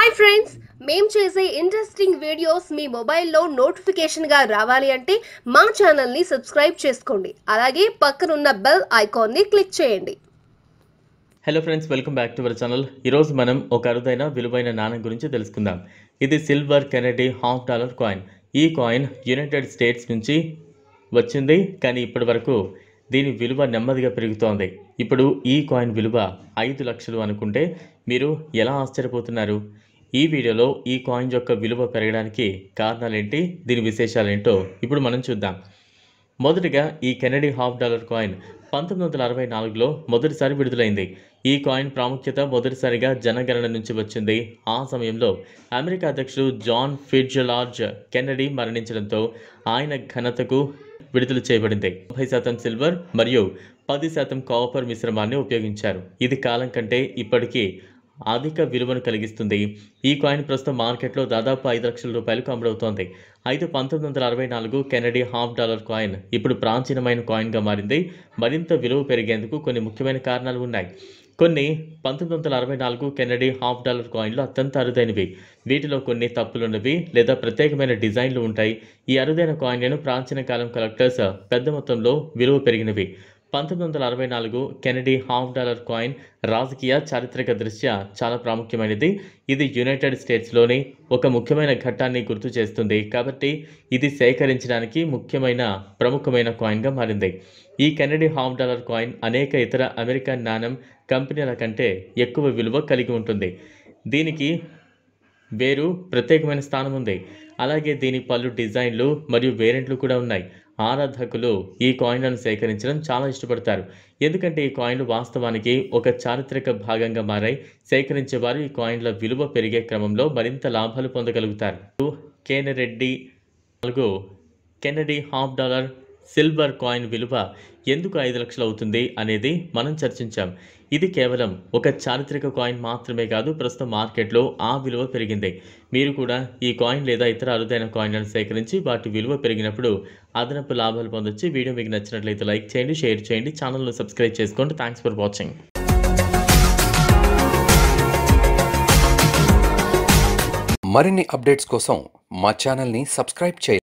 Hi friends, మేము చేసే interesting videos మీ మొబైల్లో నోటిఫికేషన్గా రావాలి అంటే మా ఛానల్ని సబ్స్క్రైబ్ చేసుకోండి. అలాగే పక్కనున్న బెల్ ఐకాన్ని క్లిక్ చేయండి. Hello friends, welcome back to our channel. ఈరోజు మనం ఒక అరుదైన విలువైన నాణెం గురించి తెలుసుకుందాం. ఇది సిల్వర్ కెనడీ $1/2 కాయిన్. ఈ కాయిన్ యునైటెడ్ స్టేట్స్ నుంచి వచ్చింది, కానీ ఇప్పటి వరకు దీని విలువ నెమ్మదిగా పెరుగుతోంది. ఇప్పుడు ఈ కాయిన్ విలువ 5 లక్షలు అనుకుంటే మీరు ఎలా ఆశ్చర్యపోతున్నారు? ఈ వీడియోలో ఈ కాయిన్ యొక్క విలువ పెరగడానికి కారణాలేంటి, దీని విశేషాలేంటో ఇప్పుడు మనం చూద్దాం. మొదటిగా ఈ కెనడీ $1/2 కాయిన్ 1964లో మొదటిసారి విడుదలైంది. ఈ కాయిన్ ప్రాముఖ్యత మొదటిసారిగా జనగణన నుంచి వచ్చింది. ఆ సమయంలో అమెరికా అధ్యక్షుడు జాన్ ఫిట్జ్జెరాల్డ్ కెన్నడీ మరణించడంతో ఆయన ఘనతకు విడుదల చేయబడింది. 30% సిల్వర్ మరియు 10% కాపర్ మిశ్రమాన్ని ఉపయోగించారు. ఇది కాలం కంటే ఇప్పటికీ అధిక విలువను కలిగిస్తుంది. ఈ కాయిన్ ప్రస్తుతం మార్కెట్లో దాదాపు 5 లక్షల రూపాయలకు అమ్ముడవుతోంది. అయితే 1964 కెనడీ $1/2 కాయిన్ ఇప్పుడు ప్రాచీనమైన కాయిన్గా మారింది. మరింత విలువ పెరిగేందుకు కొన్ని ముఖ్యమైన కారణాలు ఉన్నాయి. కొన్ని 1964 కెనడీ $1/2 కాయిన్లు అత్యంత అరుదైనవి. వీటిలో కొన్ని తప్పులున్నవి లేదా ప్రత్యేకమైన డిజైన్లు ఉంటాయి. ఈ అరుదైన కాయిన్లను ప్రాచీన కాలం కలెక్టర్స్ పెద్ద మొత్తంలో విలువ పెరిగినవి. 1964 కెనడీ $1/2 కాయిన్ రాజకీయ చారిత్రక దృష్ట్యా చాలా ప్రాముఖ్యమైనది. ఇది యునైటెడ్ స్టేట్స్లోని ఒక ముఖ్యమైన ఘట్టాన్ని గుర్తు చేస్తుంది. కాబట్టి ఇది సేకరించడానికి ప్రముఖమైన కాయిన్గా మారింది. ఈ కెనడీ $1/2 కాయిన్ అనేక ఇతర అమెరికన్ నాణెం కంపెనీల కంటే ఎక్కువ విలువ కలిగి ఉంటుంది. దీనికి ప్రత్యేకమైన స్థానం ఉంది. అలాగే దీని పలు డిజైన్లు మరియు వేరియంట్లు కూడా ఉన్నాయి. ఆరాధకులు ఈ కాయిన్లను సేకరించడం చాలా ఇష్టపడతారు, ఎందుకంటే ఈ కాయిన్లు వాస్తవానికి ఒక చారిత్రక భాగంగా మారాయి. సేకరించేవారు ఈ కాయిన్ల విలువ పెరిగే క్రమంలో మరింత లాభాలు పొందగలుగుతారు. కెనడీ $1/2 సిల్వర్ కాయిన్ విలువ ఎందుకు 5 లక్షలు అవుతుంది అనేది మనం చర్చించాం. ఇది కేవలం ఒక చారిత్రక కాయిన్ మాత్రమే కాదు, ప్రస్తుతం మార్కెట్లో ఆ విలువ పెరిగింది. మీరు కూడా ఈ కాయిన్ లేదా ఇతర అరుదైన కాయిన్లను సేకరించి వాటి విలువ పెరిగినప్పుడు అదనపు లాభాలు పొందొచ్చు. వీడియో మీకు నచ్చినట్లయితే లైక్ చేయండి, షేర్ చేయండి, ఛానల్ను సబ్స్క్రైబ్ చేసుకోండి. Thanks for watching. మరిన్ని అప్డేట్స్ కోసం మా ఛానల్ని సబ్స్క్రైబ్ చేయండి.